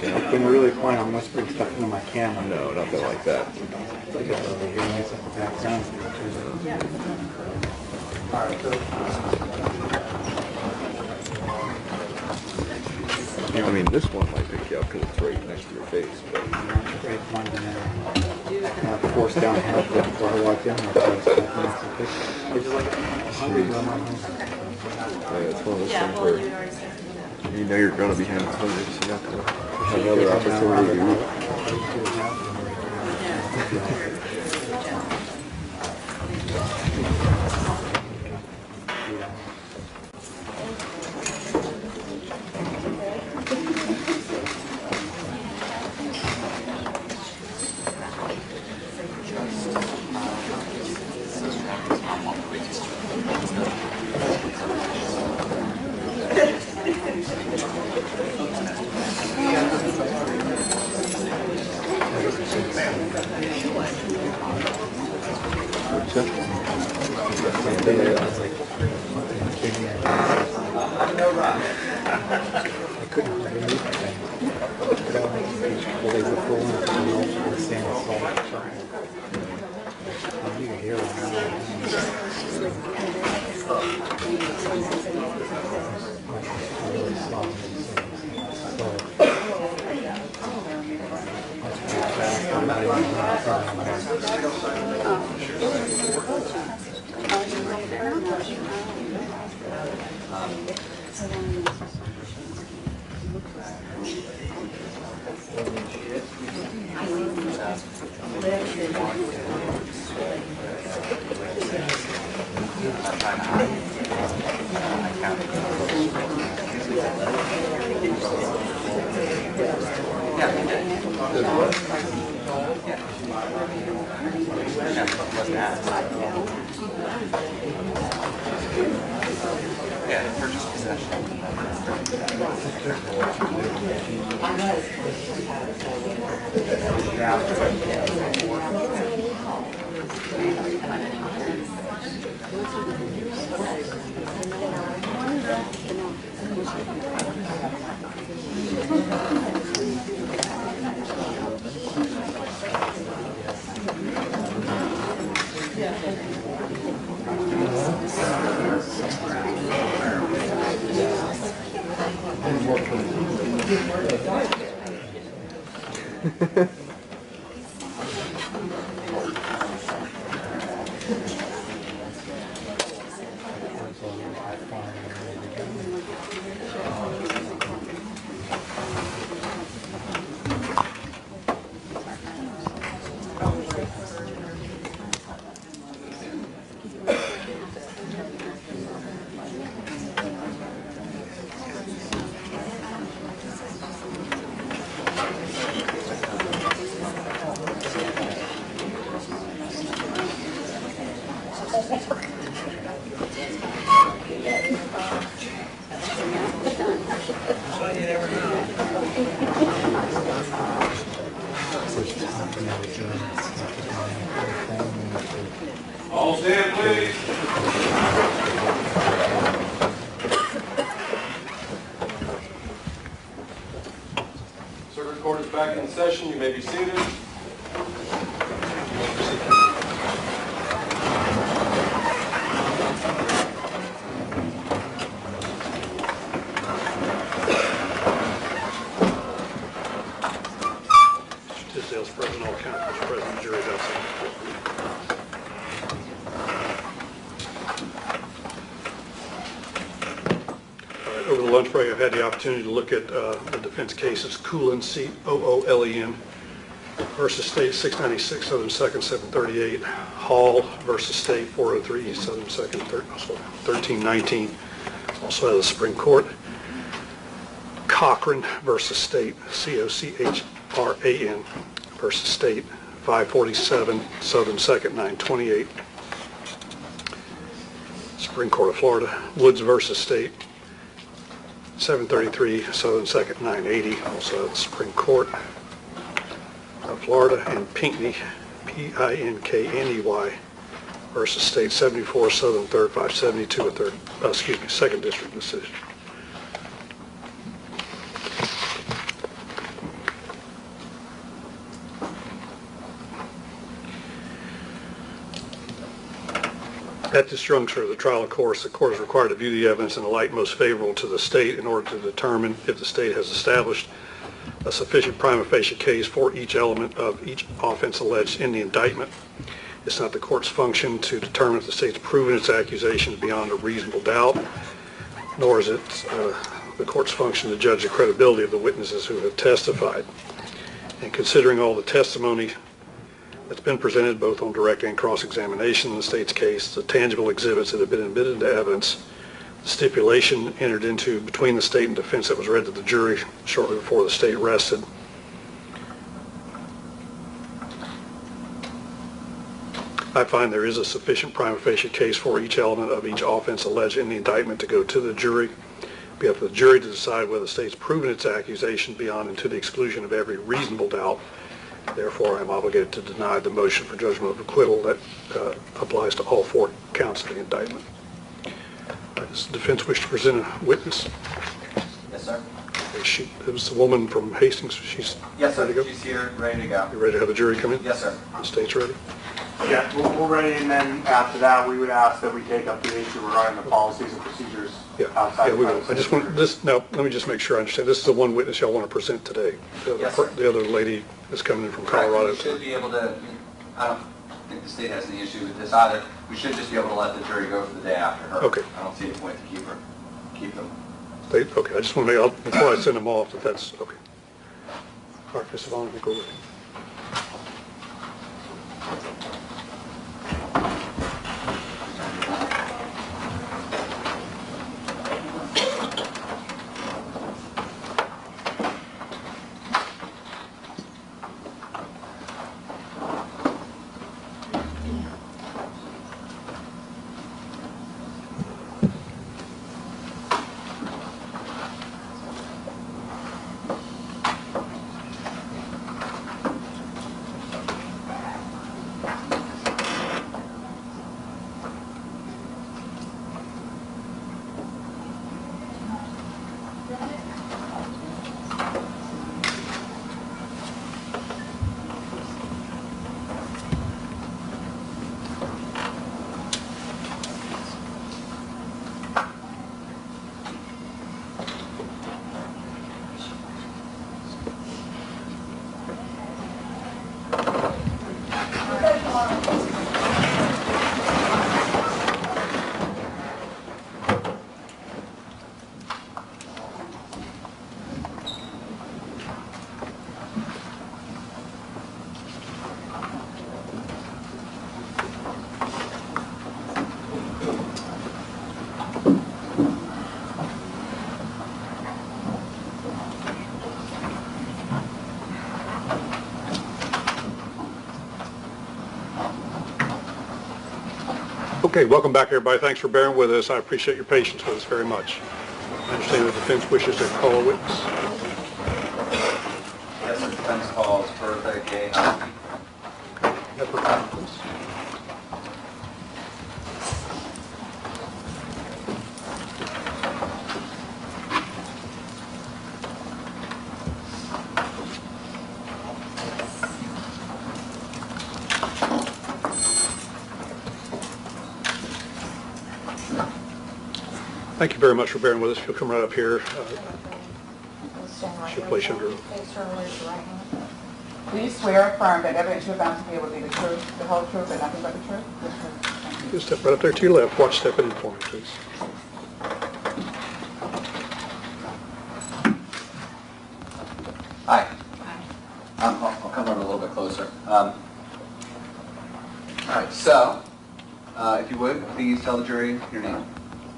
When we're really quiet, I'm whispering stuff into my camera. No, nothing like that. I got over here and it's at the background. I mean, this one might pick you up because it's right next to your face. But forced down half before I walked in. It's just like, hungry, but I'm not hungry. Yeah, it's one of those things where you know you're going to be hungry, so you have to have another opportunity to eat. All stand, please. Circuit court is back in session. You may be seated. Mr. Tisdale's present, all counsel is present, jury does. Over the lunch break, I've had the opportunity to look at the defense cases, Coolin, C-O-O-L-E-N, versus State, 696 Southern 2nd, 738, Hall versus State, 403 Southern 2nd, 1319, also out of the Supreme Court. Cochran versus State, C-O-C-H-R-A-N, versus State, 547 Southern 2nd, 928. Supreme Court of Florida. Woods versus State, 733 Southern 2nd, 980, also at the Supreme Court of Florida. And Pinckney, P-I-N-K-N-E-Y, versus State, 74 Southern 3rd, 572, second district decision. At this juncture of the trial, of course, the court is required to view the evidence in the light most favorable to the state in order to determine if the state has established a sufficient prima facie case for each element of each offense alleged in the indictment. It's not the court's function to determine if the state's proven its accusations beyond a reasonable doubt, nor is it the court's function to judge the credibility of the witnesses who have testified. And considering all the testimony that's been presented both on direct and cross-examination in the state's case, the tangible exhibits that have been admitted into evidence, the stipulation entered into between the state and defense that was read to the jury shortly before the state rested, I find there is a sufficient prima facie case for each element of each offense alleged in the indictment to go to the jury. It'll be up to the jury to decide whether the state's proven its accusation beyond and to the exclusion of every reasonable doubt. Therefore, I am obligated to deny the motion for judgment of acquittal that applies to all 4 counts of the indictment. Does the defense wish to present a witness? Yes, sir. It was the woman from Hastings. She's Yes, sir. ready to go? She's here, ready to go. You ready to have the jury come in? Yes, sir. The state's ready? Yeah, we're ready, and then after that, we would ask that we take up the issue regarding the policies and procedures outside. Yeah, we will. I just want this, now, let me just make sure I understand. This is the one witness y'all want to present today. Yes, sir. The other lady is coming in from Correct. Colorado. We should be able to, I don't think the state has any issue with this either. We should just be able to let the jury go for the day after her. Okay. I don't see any point to keep them. Okay, I just want to make, before I send them off, that's, okay. All right, Mr. Vaughn, go with it. Okay, welcome back, everybody. Thanks for bearing with us. I appreciate your patience with us very much. I understand the defense wishes to call a witness. Yes, sir. Defense calls Bertha Gay Husky. Have her come, please. Thank you very much for bearing with us. If you'll come right up here, she'll place you under oath. Do you swear or affirm that evidence you're about to give will be the truth, the whole truth, and nothing but the truth? The truth. Thank you. You step right up there to your left. Watch stepping in for me, please. Hi. I'll come over a little bit closer. All right, so, if you would, please tell the jury your name.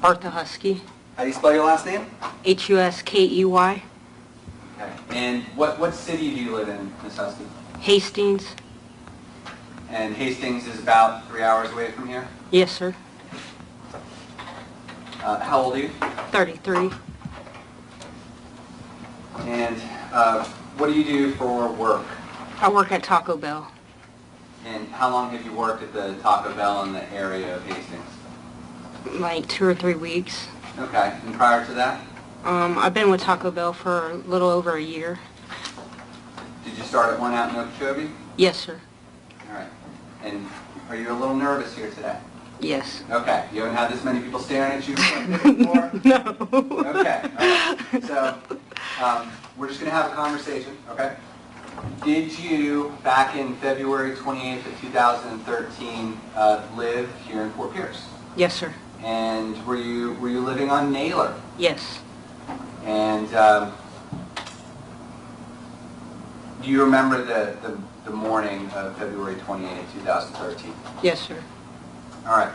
Bertha Husky, How do you spell your last name? Huskey. Okay. And what city do you live in, Miss Husky? Hastings. And Hastings is about 3 hours away from here. Yes, sir. How old are you? 33. And what do you do for work? I work at Taco Bell. And how long have you worked at the Taco Bell in the area of Hastings? Like 2 or 3 weeks. Okay. And prior to that? I've been with Taco Bell for a little over a year. Did you start at one out in Okeechobee? Yes, sir. All right. And are you a little nervous here today? Yes. Okay, you haven't had this many people staring at you like this before? No. Okay, all right. So, we're just going to have a conversation, okay? Did you, back in February 28th of 2013, live here in Fort Pierce? Yes, sir. And were you living on Naylor? Yes. And do you remember the morning of February 28th, 2013? Yes, sir. All right.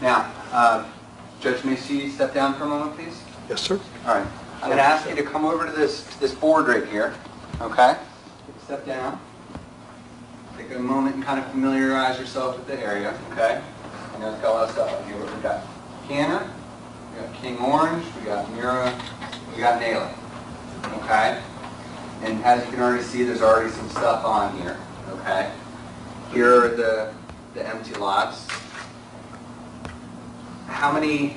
Now, Judge Macy, step down for a moment, please. Yes, sir. All right. I'm going to ask you to come over to this board right here, okay? Step down. Take a moment and kind of familiarize yourself with the area, okay? I know it's got a lot of stuff on here, but we've got Canner, we got King Orange, we got Mira, we got Naylor, okay? And as you can already see, there's already some stuff on here, okay? Here are the empty lots. How many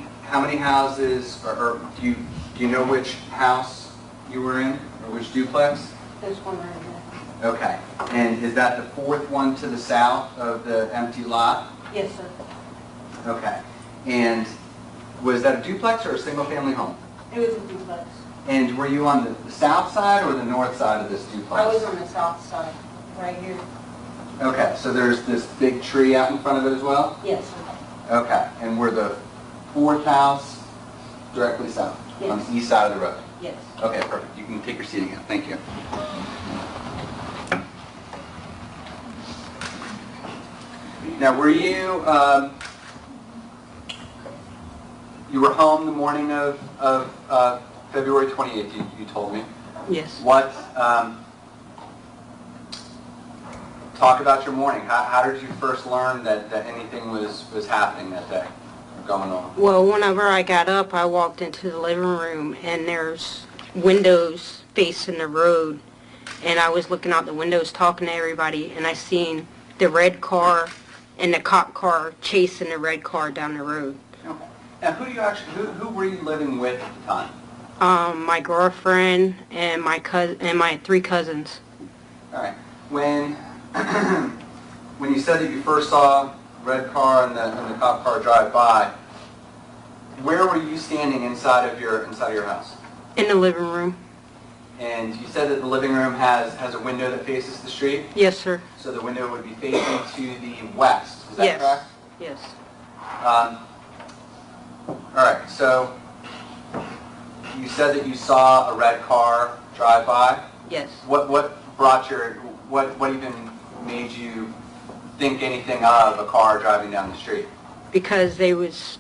houses, or do you know which house you were in, or which duplex? There's one right there. Okay. And is that the fourth one to the south of the empty lot? Yes, sir. Okay. And was that a duplex or a single-family home? It was a duplex. And were you on the south side or the north side of this duplex? I was on the south side, right here. Okay, so there's this big tree out in front of it as well? Yes, sir. Okay. And we're the fourth house directly south? Yes. On the east side of the road? Yes. Okay, perfect. You can take your seat again. Thank you. Now, were you were home the morning of February 28th, you told me. Yes. What, talk about your morning. How did you first learn that anything was happening that day, or going on? Well, whenever I got up, I walked into the living room, and there's windows facing the road, and I was looking out the windows talking to everybody, and I seen the red car and the cop car chasing the red car down the road. Okay. Now, who were you living with at the time? My girlfriend and my cousin and my 3 cousins. All right. When you said that you first saw the red car and the cop car drive by, where were you standing inside of your house? In the living room. And you said that the living room has a window that faces the street? Yes, sir. So the window would be facing to the west. Is that Yes. correct? Yes. All right. So you said that you saw a red car drive by. Yes. What even made you think anything of a car driving down the street? Because he was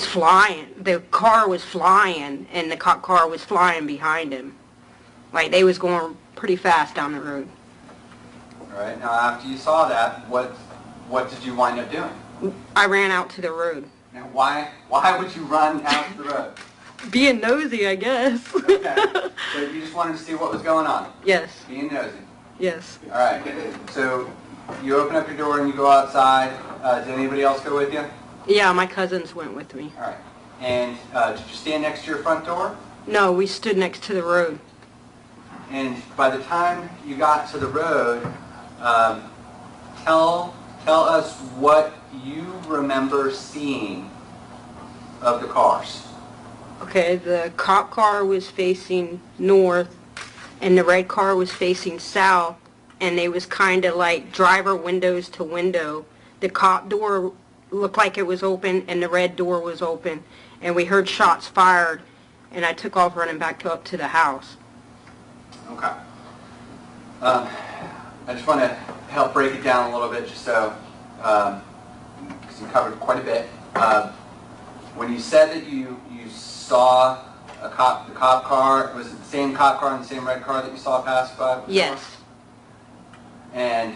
flying. The car was flying, and the cop car was flying behind him. Like, they was going pretty fast down the road. All right. Now, after you saw that, what did you wind up doing? I ran out to the road. Now, why would you run out to the road? Being nosy, I guess. Okay. So you just wanted to see what was going on? Yes. Being nosy. Yes. All right. So you open up your door and you go outside. Did anybody else go with you? Yeah, my cousins went with me. All right. And did you stand next to your front door? No, we stood next to the road. And by the time you got to the road, tell us what you remember seeing of the cars. Okay, the cop car was facing north, and the red car was facing south, and they was kind of like driver windows to window. The cop door looked like it was open, and the red door was open, and we heard shots fired, and I took off running back up to the house. Okay. I just want to help break it down a little bit, just so, because you covered quite a bit. When you said that you saw the cop car, was it the same cop car and the same red car that you saw pass by before? Yes. And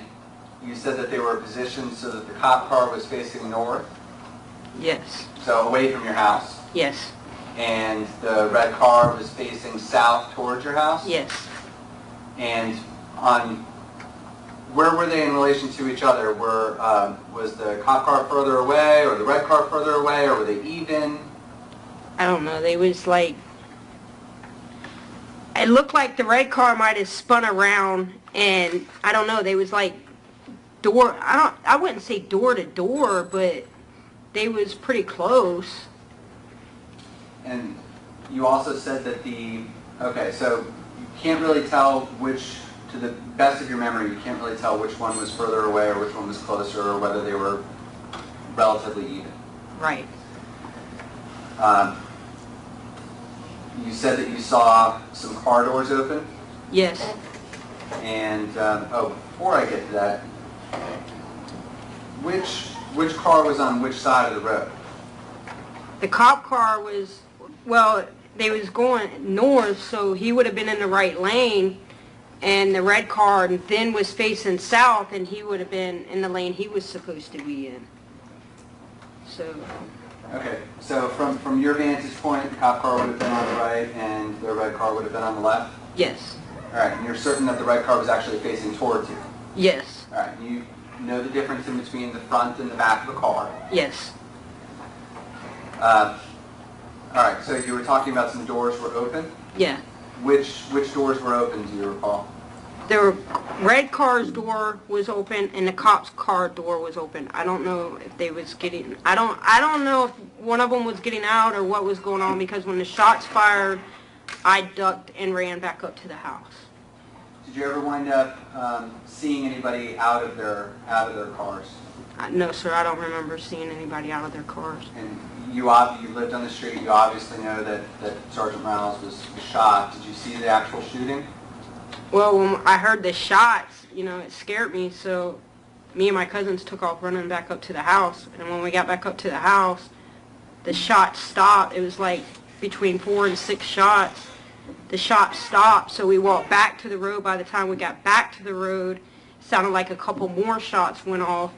you said that they were positioned so that the cop car was facing north, Yes. so away from your house, Yes. and the red car was facing south towards your house? Yes. And where were they in relation to each other? Was the cop car further away, or the red car further away, or were they even? I don't know, they was like, it looked like the red car might have spun around, and I don't know, they was like I wouldn't say door to door, but they was pretty close. And you also said that okay, so you can't really tell which, to the best of your memory, you can't really tell which one was further away or which one was closer or whether they were relatively even. Right. You said that you saw some car doors open, Yes. and, before I get to that, which car was on which side of the road? The cop car was, well, they was going north, so he would have been in the right lane, and the red car then was facing south, and he would have been in the lane he was supposed to be in. So, Okay, so from your vantage point, the cop car would have been on the right and the red car would have been on the left? yes. All right, and you're certain that the red car was actually facing towards you? Yes. All right, you know the difference in between the front and the back of the car? Yes. All right, so you were talking about some doors were open? Yeah. Which doors were open, do you recall? The red car's door was open and the cop's car door was open. I don't know if they was getting, I don't know if one of them was getting out or what was going on, because when the shots fired, I ducked and ran back up to the house. Did you ever wind up seeing anybody out of their cars? No, sir, I don't remember seeing anybody out of their cars. And you lived on the street, you obviously know that Sergeant Reynolds was shot. Did you see the actual shooting? Well, when I heard the shots, it scared me, so me and my cousins took off running back up to the house. And when we got back up to the house, the shots stopped. It was like between 4 and 6 shots. The shots stopped, so we walked back to the road. By the time we got back to the road, it sounded like a couple more shots went off,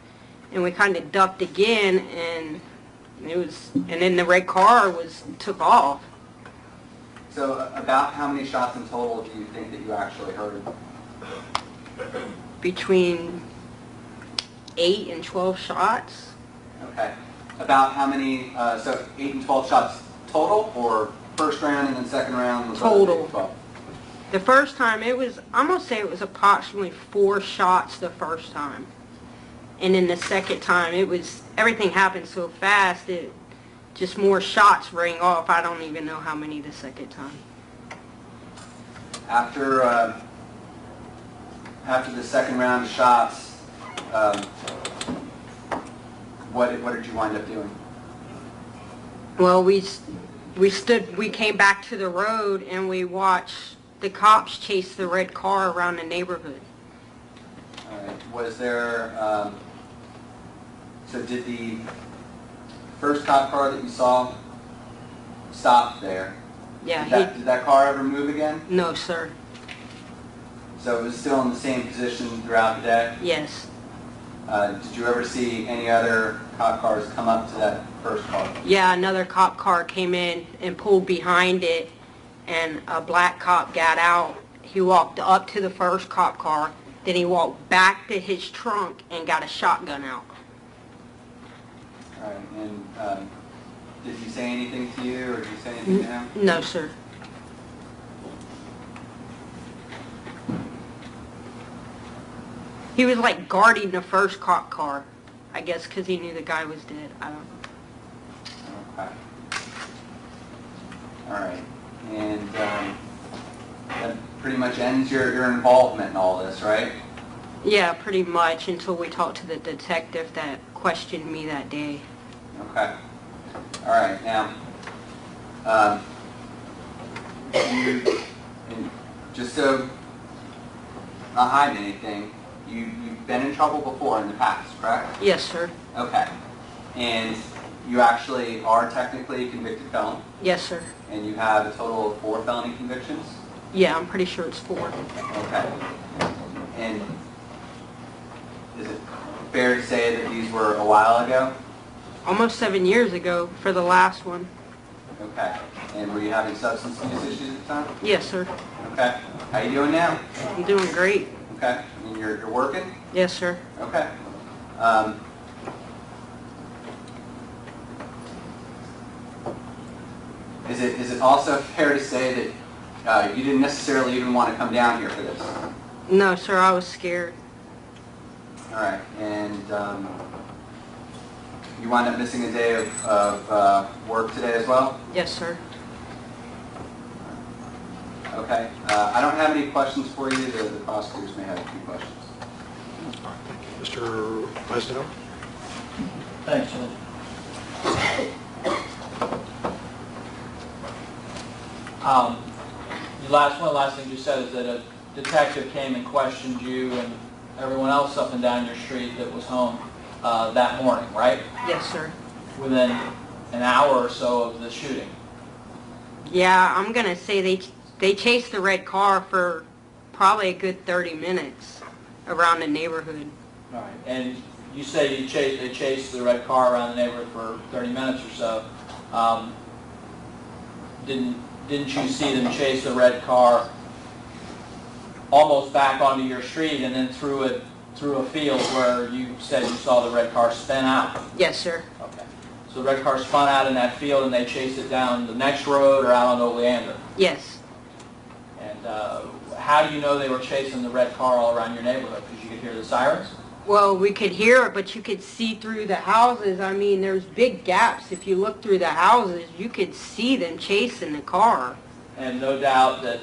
and we kind of ducked again, and then the red car took off. So about how many shots in total do you think that you actually heard? Between 8 and 12 shots. Okay. About how many, so 8 and 12 shots total, or first round and then second round? Was Total. 8 and 12? The first time, I'm going to say it was approximately 4 shots the first time. And then the second time, everything happened so fast, just more shots rang off. I don't even know how many the second time. After the second round of shots, what did you wind up doing? Well, we came back to the road and we watched the cops chase the red car around the neighborhood. All right. Was there, so did the first cop car that you saw stop there? Yeah. Did that car ever move again? No, sir. So it was still in the same position throughout the day? Yes. Did you ever see any other cop cars come up to that first car? Yeah, another cop car came in and pulled behind it, and a black cop got out. He walked up to the first cop car, then he walked back to his trunk and got a shotgun out. All right, and did he say anything to you, or did you say anything to him? No, sir. He was like guarding the first cop car, I guess, because he knew the guy was dead. I don't know. Okay. All right, and that pretty much ends your involvement in all this, right? Yeah, pretty much, until we talked to the detective that questioned me that day. Okay. All right, now, just so not hiding anything, you've been in trouble before in the past, correct? Yes, sir. Okay. And you actually are technically a convicted felon, Yes, sir. and you have a total of 4 felony convictions? Yeah, I'm pretty sure it's 4. Okay. And is it fair to say that these were a while ago? Almost 7 years ago for the last one. Okay. And were you having substance use issues at the time? Yes, sir. Okay. How you doing now? I'm doing great. Okay. And you're working? Yes, sir. Okay. Is it also fair to say that you didn't necessarily even want to come down here for this? No, sir, I was scared. All right. And you wound up missing a day of work today as well? Yes, sir. Okay. I don't have any questions for you. The prosecutors may have a few questions. Mr. Tisdale? Thanks, Judge. One of the last things you said is that a detective came and questioned you and everyone else up and down your street that was home that morning, right? Yes, sir. Within an hour or so of the shooting. Yeah, I'm gonna say they chased the red car for probably a good 30 minutes around the neighborhood. All right. And you say they chased the red car around the neighborhood for 30 minutes or so. Didn't you see them chase the red car almost back onto your street and then through a field where you said you saw the red car spin out? Yes, sir. Okay. So the red car spun out in that field and they chased it down the next road or out on Oleander? Yes. And how do you know they were chasing the red car all around your neighborhood? Because you could hear the sirens? Well, we could hear it, but you could see through the houses. I mean, there's big gaps. If you look through the houses, you could see them chasing the car. And no doubt that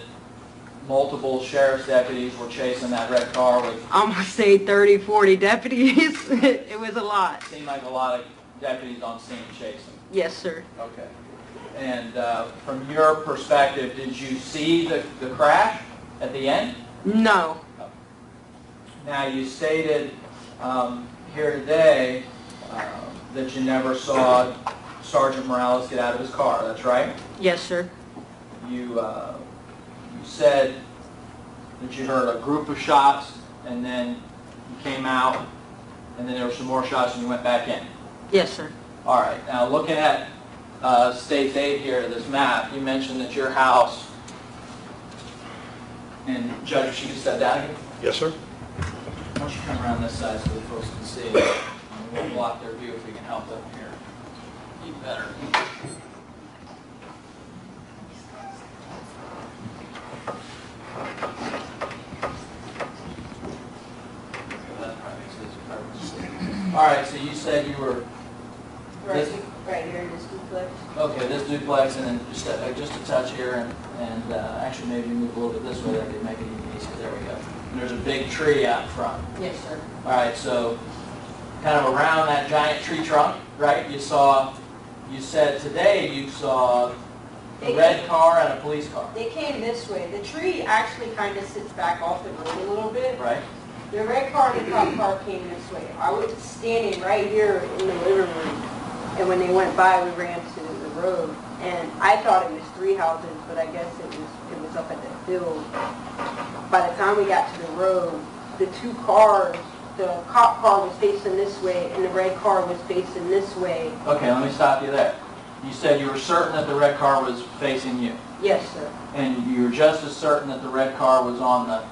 multiple sheriff's deputies were chasing that red car with, I'm gonna say 30, 40 deputies. It was a lot. seemed like a lot of deputies on scene chasing. Yes, sir. Okay. And from your perspective, did you see the crash at the end? No. Now, you stated here today that you never saw Sergeant Morales get out of his car. That's right? Yes, sir. You said that you heard a group of shots, and then you came out, and then there were some more shots, and you went back in. Yes, sir. All right. Now, looking at State's 8 here, this map, you mentioned that your house, and Judge, if you could step down here. Yes, sir. Why don't you come around this side so the folks can see? We won't block their view if we can help them here. Even better. All right, so you said you were... Right here in this duplex. Okay, this duplex, and then just a touch here, and actually maybe move a little bit this way, that could make it even easier. There we go. And there's a big tree out front. Yes, sir. All right, so kind of around that giant tree trunk, right? You said today you saw a red car and a police car. They came this way. The tree actually kind of sits back off the road a little bit. Right? The red car and the cop car came this way. I was standing right here in the living room, and when they went by, we ran to the road. And I thought it was 3 houses, but I guess it was up at the field. By the time we got to the road, the 2 cars, the cop car was facing this way, and the red car was facing this way. Okay, let me stop you there. You said you were certain that the red car was facing you. Yes, sir. And you were just as certain that the red car was on the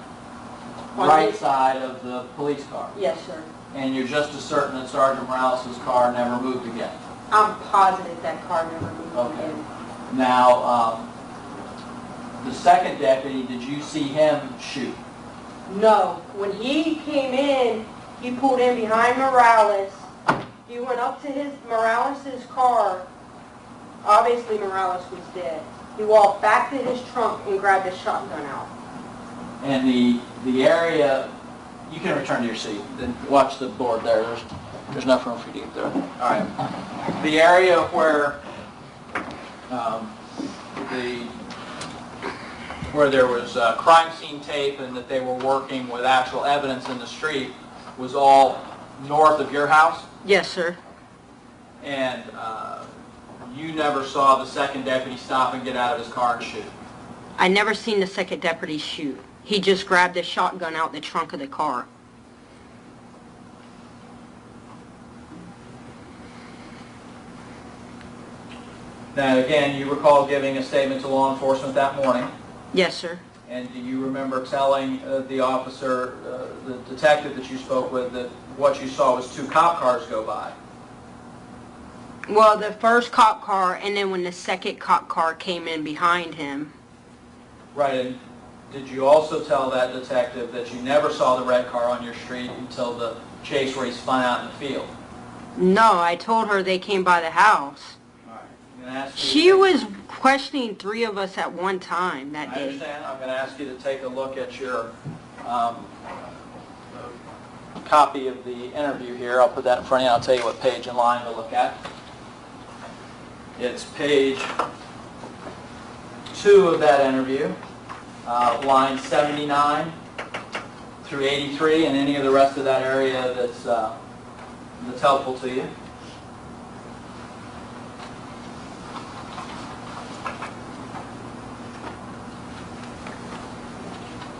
right side of the police car. Yes, sir. And you're just as certain that Sergeant Morales' car never moved again. I'm positive that car never moved Okay. again. Now, the second deputy, did you see him shoot? No. When he came in, he pulled in behind Morales. He went up to Morales' car. Obviously, Morales was dead. He walked back to his trunk and grabbed his shotgun out. And the area, you can return to your seat. Then watch the board there. There's enough room for you to get there. All right. The area where where there was crime scene tape and that they were working with actual evidence in the street was all north of your house? Yes, sir. And you never saw the second deputy stop and get out of his car and shoot? I never seen the second deputy shoot. He just grabbed his shotgun out the trunk of the car. Now, again, you recall giving a statement to law enforcement that morning. Yes, sir. And do you remember telling the officer, the detective that you spoke with, that what you saw was 2 cop cars go by? Well, the first cop car, and then when the second cop car came in behind him. Right, and did you also tell that detective that you never saw the red car on your street until the chase where he spun out in the field? No, I told her they came by the house. All right. I'm gonna ask you. She was questioning 3 of us at one time that I day. understand. I'm going to ask you to take a look at your copy of the interview here. I'll put that in front of you. I'll tell you what page and line to look at. It's page 2 of that interview, line 79 through 83, and any of the rest of that area that's helpful to you.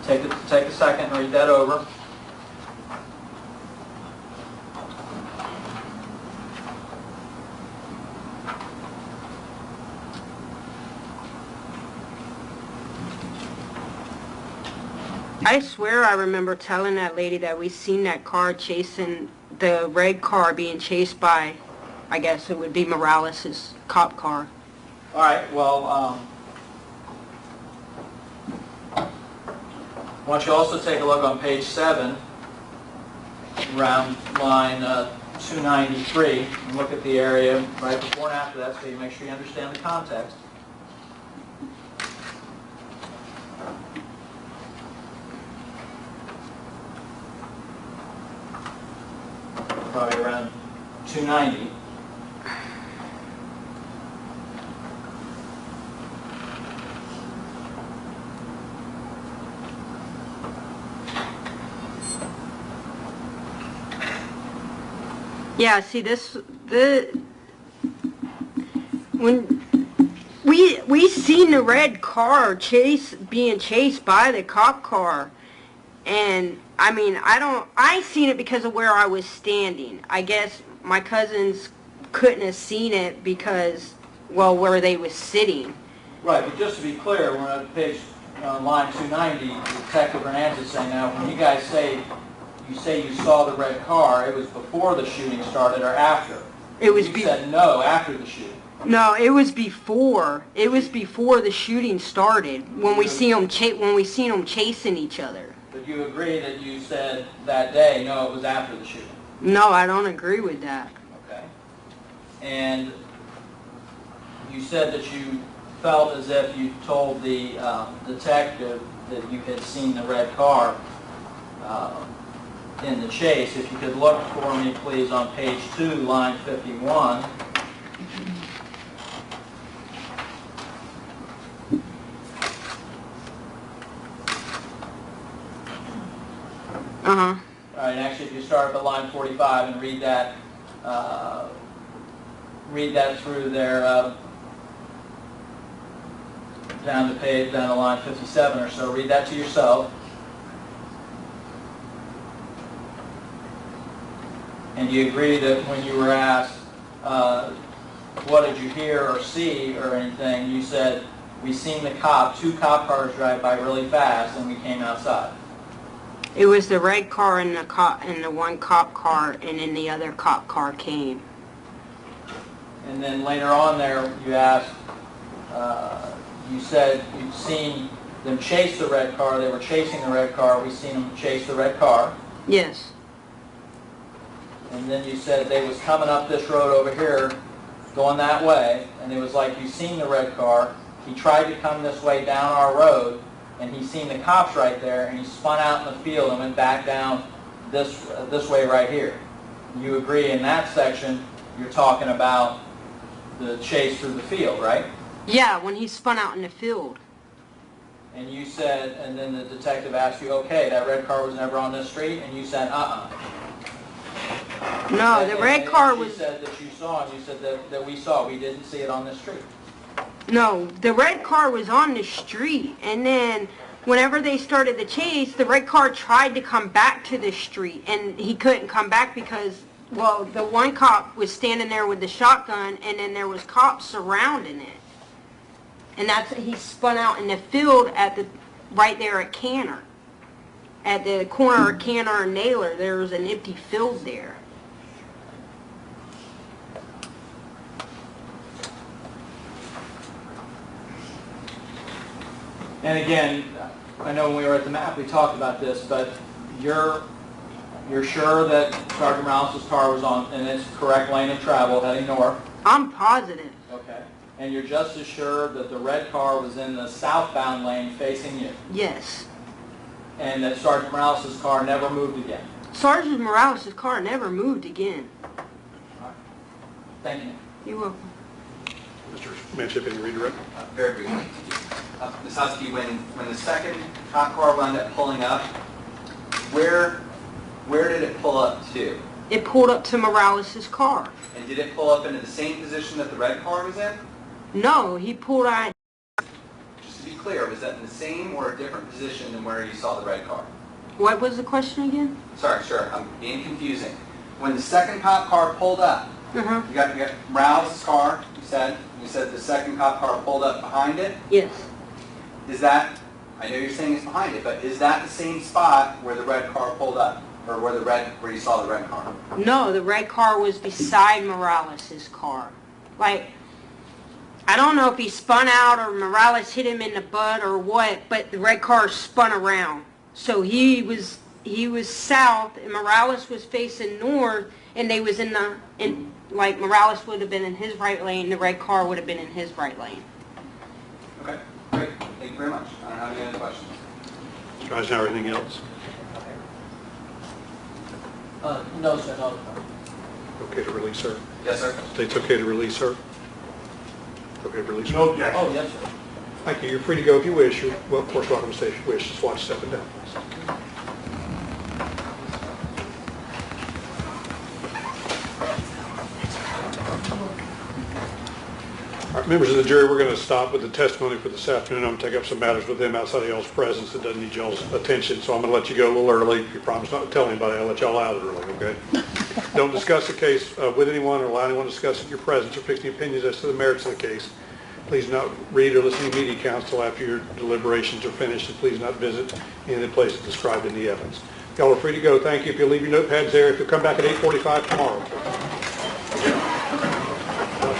Take a second and read that over. I swear I remember telling that lady that we seen that car chasing, the red car being chased by, I guess it would be Morales' cop car. All right, well, I want you also take a look on page 7, around line 293, and look at the area right before and after that so you make sure you understand the context. Probably around 290. Yeah, see when we seen the red car being chased by the cop car, and I mean I seen it because of where I was standing. I guess my cousins couldn't have seen it because, well, where they was sitting. Right, but just to be clear, we're at page line 290. Detective Hernandez is saying now when you guys say you saw the red car, it was before the shooting started or after? It was. You said no, after the shooting. No, it was before. It was before the shooting started. When we seen them chasing each other. But you agree that you said that day, no, it was after the shooting. No, I don't agree with that. Okay. And you said that you felt as if you told the detective that you had seen the red car in the chase. If you could look for me, please, on page 2, line 51. Uh-huh. All right, and actually, if you start up at line 45 and read that through there down the page, down to line 57 or so. Read that to yourself. And you agree that when you were asked, what did you hear or see or anything, you said, we seen the two cop cars drive by really fast and we came outside. It was the red car and the one cop car, and then the other cop car came. And then later on there, you asked, you said you'd seen them chase the red car. They were chasing the red car. We seen them chase the red car. Yes. And then you said they was coming up this road over here, going that way, and it was like you seen the red car. He tried to come this way down our road, and he seen the cops right there, and he spun out in the field and went back down this way right here. You agree in that section, you're talking about the chase through the field, right? Yeah, when he spun out in the field. And you said, and then the detective asked you, okay, that red car was never on this street, and you said, No, the red car was... She said that you saw, and you said that we saw. We didn't see it on this street. No, the red car was on the street, and then whenever they started the chase, the red car tried to come back to the street, and he couldn't come back because, well, the one cop was standing there with the shotgun, and then there was cops surrounding it. And he spun out in the field right there at Canner. At the corner of Canner and Naylor, there was an empty field there. And again, I know when we were at the map we talked about this, but You're sure that Sergeant Morales' car was in its correct lane of travel heading north? I'm positive. Okay. And you're just as sure that the red car was in the southbound lane facing you? Yes. And that Sergeant Morales' car never moved again? Sergeant Morales' car never moved again. Thank you. You're welcome. Mr. Manship, any redirect? Very briefly. Ms. Husky, when the second cop car wound up pulling up, where did it pull up to? It pulled up to Morales' car. And did it pull up into the same position that the red car was in? No, he pulled out. Just to be clear, was that in the same or a different position than where you saw the red car? What was the question again? Sorry, sure, I'm being confusing. When the second cop car pulled up, Uh-huh. you got Morales' car, you said the second cop car pulled up behind it? Yes. Is that, I know you're saying it's behind it, but is that the same spot where the red car pulled up? Or where you saw the red car? No, the red car was beside Morales' car. Like, I don't know if he spun out or Morales hit him in the butt or what, but the red car spun around. So he was south and Morales was facing north, and they was like Morales would have been in his right lane, the red car would have been in his right lane. Okay, great. Thank you very much. I don't have any other questions. Mr. Eisenhower, anything else? No, sir, no. Okay to release her? Yes, sir. State's okay to release her? Okay to release her? No objection. Oh, yes, sir. Thank you. You're free to go if you wish. You're, well, of course, welcome to stay if you wish. Just watch stepping down, please. All right, members of the jury, we're going to stop with the testimony for this afternoon. I'm going to take up some matters with them outside of y'all's presence that doesn't need y'all's attention, so I'm going to let you go a little early. If you promise not to tell anybody, I'll let y'all out early, okay? Don't discuss the case with anyone or allow anyone to discuss it in your presence or fix any opinions as to the merits of the case. Please not read or listen to media accounts until after your deliberations are finished, and please not visit any of the places described in the evidence. Y'all are free to go. Thank you. If you'll leave your notepads there, if you'll come back at 8:45 tomorrow.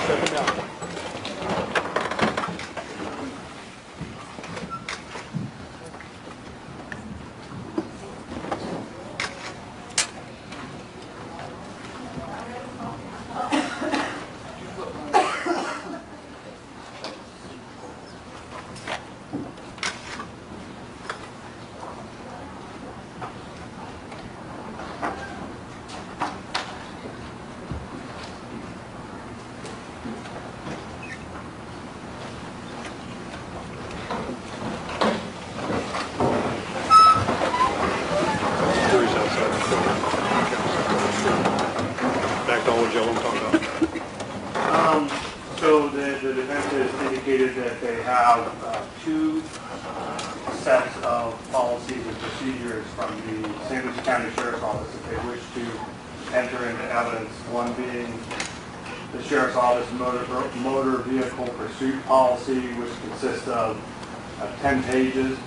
Stepping down. So the defense has indicated that they have two sets of policies and procedures from the St. Lucie County Sheriff's Office that they wish to enter into evidence. One being the Sheriff's Office motor vehicle pursuit policy, which consists of 10 pages,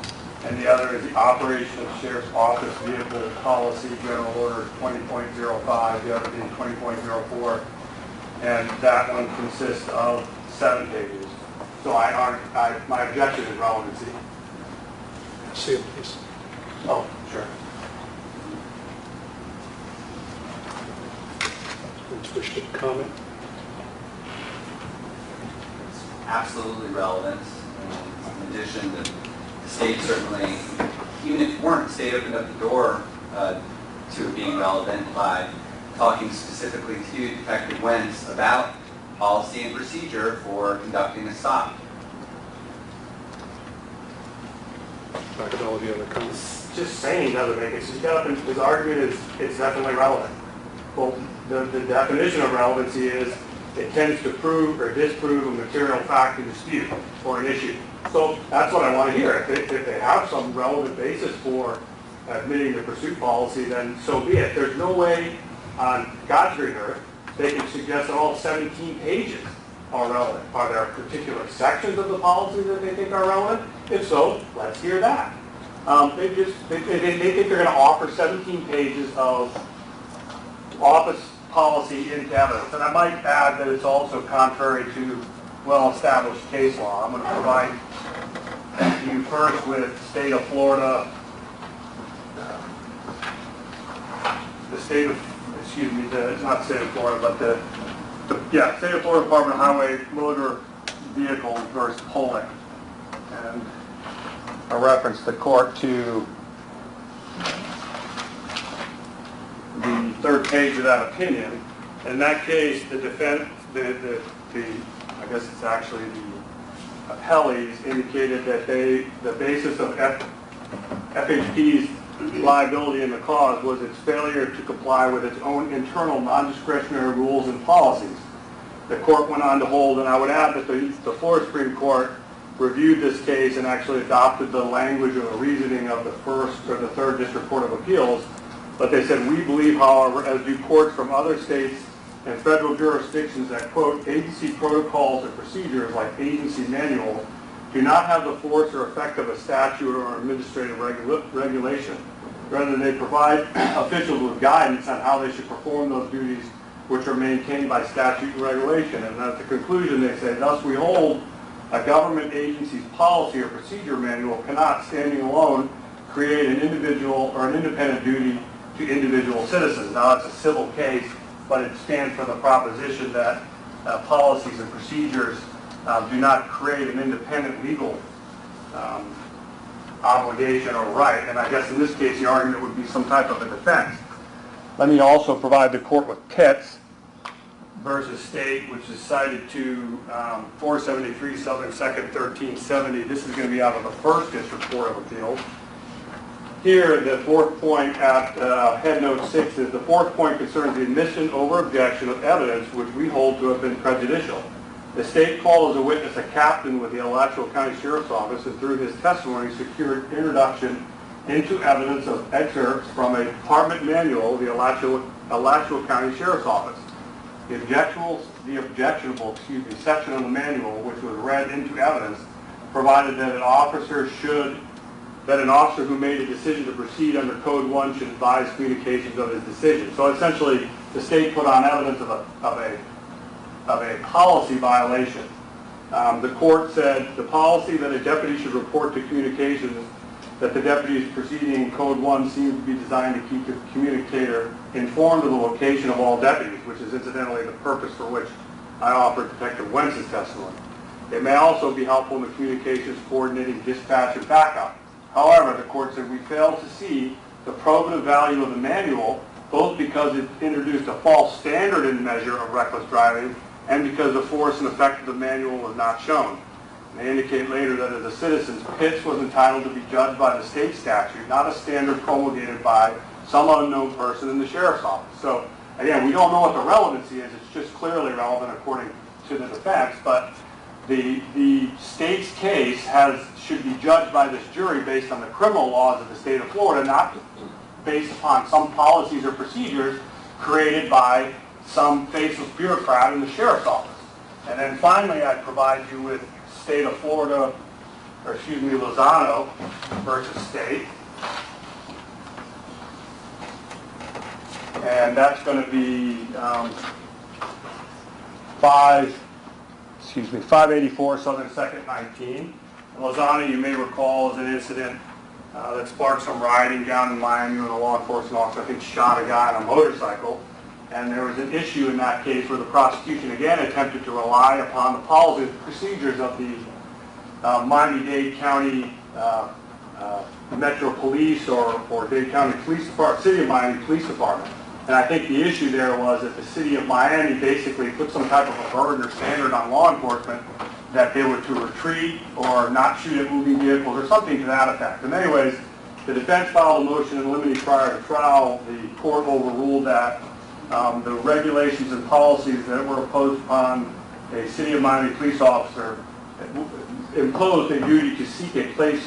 and the other is the operation of Sheriff's Office vehicle policy, General Order 20.05, the other being 20.04. And that one consists of 7 pages. So my objection is relevancy. See you, please. Oh, sure. Let's wish to comment. It's absolutely relevant. In addition, the state certainly, even if it weren't, the state opened up the door to it being relevant by talking specifically to Detective Wentz about policy and procedure for conducting a stop. Back at all of you other comments. Just saying doesn't make it. His argument is it's definitely relevant. Well, the definition of relevancy is it tends to prove or disprove a material fact in dispute or an issue. So that's what I want to hear. If they have some relevant basis for admitting the pursuit policy, then so be it. There's no way on God's green earth they can suggest that all 17 pages are relevant. Are there particular sections of the policy that they think are relevant? If so, let's hear that. They think they're going to offer 17 pages of office policy into evidence. And I might add that it's also contrary to well-established case law. I'm going to provide you first with State of Florida state of, excuse me, it's not state of Florida, but State of Florida Department of Highway Motor Vehicles versus Polling. And I reference the court to the third page of that opinion. In that case, the defense, I guess it's actually the appellees indicated that the basis of FHP's liability in the cause was its failure to comply with its own internal non-discretionary rules and policies. The court went on to hold, and I would add that the Florida Supreme Court reviewed this case and actually adopted the language or the reasoning of the first or the third district court of appeals. But they said, we believe, however, as do courts from other states and federal jurisdictions, that, quote, agency protocols and procedures like agency manuals do not have the force or effect of a statute or administrative regulation. Rather, they provide officials with guidance on how they should perform those duties which are maintained by statute and regulation. And at the conclusion, they say, thus we hold a government agency's policy or procedure manual cannot, standing alone, create an individual or an independent duty to individual citizens. Now, it's a civil case, but it stands for the proposition that policies and procedures do not create an independent legal obligation or right. And I guess in this case, the argument would be some type of a defense. Let me also provide the court with Pitts versus State, which is cited to 473 Southern 2nd 1370. This is going to be out of the first district court of appeals. Here, the fourth point at head note 6 is the fourth point concerns the admission over objection of evidence which we hold to have been prejudicial. The state called as a witness a captain with the Alachua County Sheriff's Office, and through his testimony secured introduction into evidence of excerpts from a department manual of the Alachua County Sheriff's Office. The objectionable section of the manual, which was read into evidence, provided that an officer who made a decision to proceed under Code 1 should advise communications of his decision. So essentially, the state put on evidence of a policy violation. The court said the policy that a deputy should report to communications that the deputy is proceeding in Code 1 seems to be designed to keep the communicator informed of the location of all deputies, which is incidentally the purpose for which I offered Detective Wentz's testimony. It may also be helpful in the communications coordinating dispatch and backup. However, the court said we failed to see the probative value of the manual, both because it introduced a false standard in measure of reckless driving and because the force and effect of the manual was not shown. They indicate later that as a citizen, Pitts was entitled to be judged by the state statute, not a standard promulgated by some unknown person in the sheriff's office. So again, we don't know what the relevancy is. It's just clearly relevant according to the defense. But the state's case should be judged by this jury based on the criminal laws of the state of Florida, not based upon some policies or procedures created by some faceless bureaucrat in the sheriff's office. And then finally, I provide you with State of Florida, or excuse me, Lozano versus State. And that's going to be 584 Southern 2nd 19. And Lozano, you may recall, is an incident that sparked some rioting down in Miami when a law enforcement officer, I think, shot a guy on a motorcycle. And there was an issue in that case where the prosecution again attempted to rely upon the policies and procedures of the Miami-Dade County Metro Police or Dade County Police Department, City of Miami Police Department. And I think the issue there was that the City of Miami basically put some type of a burden or standard on law enforcement that they were to retreat or not shoot at moving vehicles or something to that effect. And anyways, the defense filed a motion in limine prior to trial. The court overruled that. The regulations and policies that were imposed upon a City of Miami police officer imposed a duty to seek a place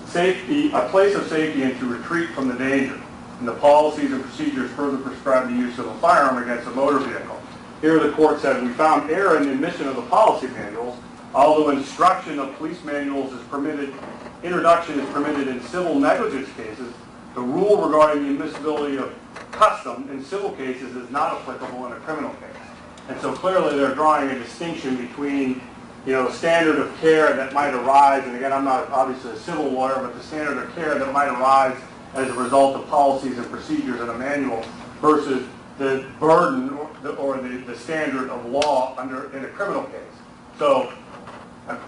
of safety and to retreat from the danger. And the policies and procedures further prescribe the use of a firearm against a motor vehicle. Here the court said, we found error in the admission of the policy manuals, although instruction of police manuals is permitted, introduction is permitted in civil negligence cases. The rule regarding the admissibility of custom in civil cases is not applicable in a criminal case. And so clearly they're drawing a distinction between, the standard of care that might arise, and again, I'm not obviously a civil lawyer, but the standard of care that might arise as a result of policies and procedures in a manual versus the burden or the standard of law in a criminal case. So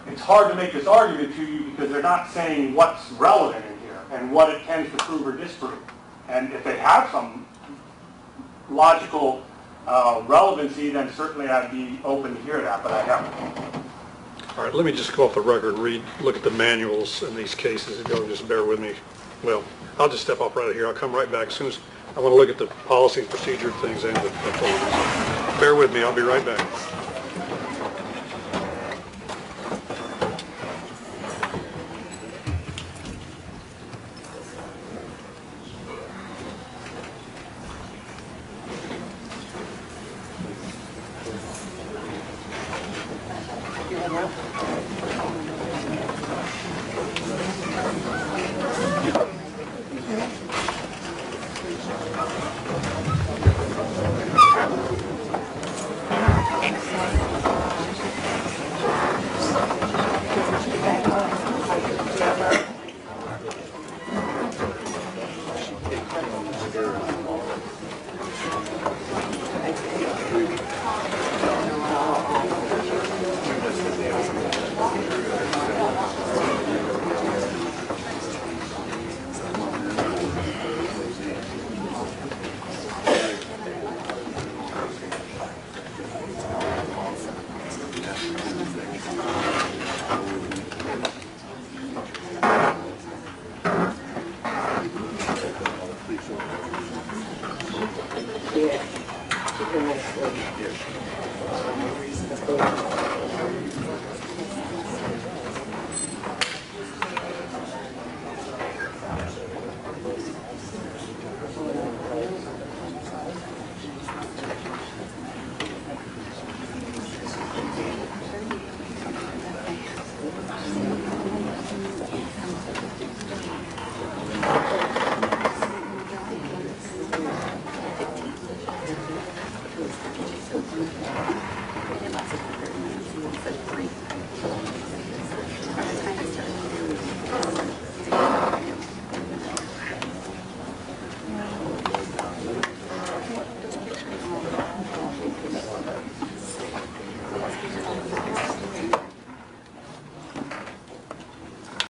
it's hard to make this argument to you because they're not saying what's relevant in here and what it tends to prove or disprove. And if they have some logical relevancy, then certainly I'd be open to hear that, but I haven't. All right, let me just go off the record and look at the manuals in these cases. If you'll just bear with me. Well, I'll just step off right here. I'll come right back as soon as I want to look at the policy and procedure things and the authorities. Bear with me. I'll be right back. Yeah.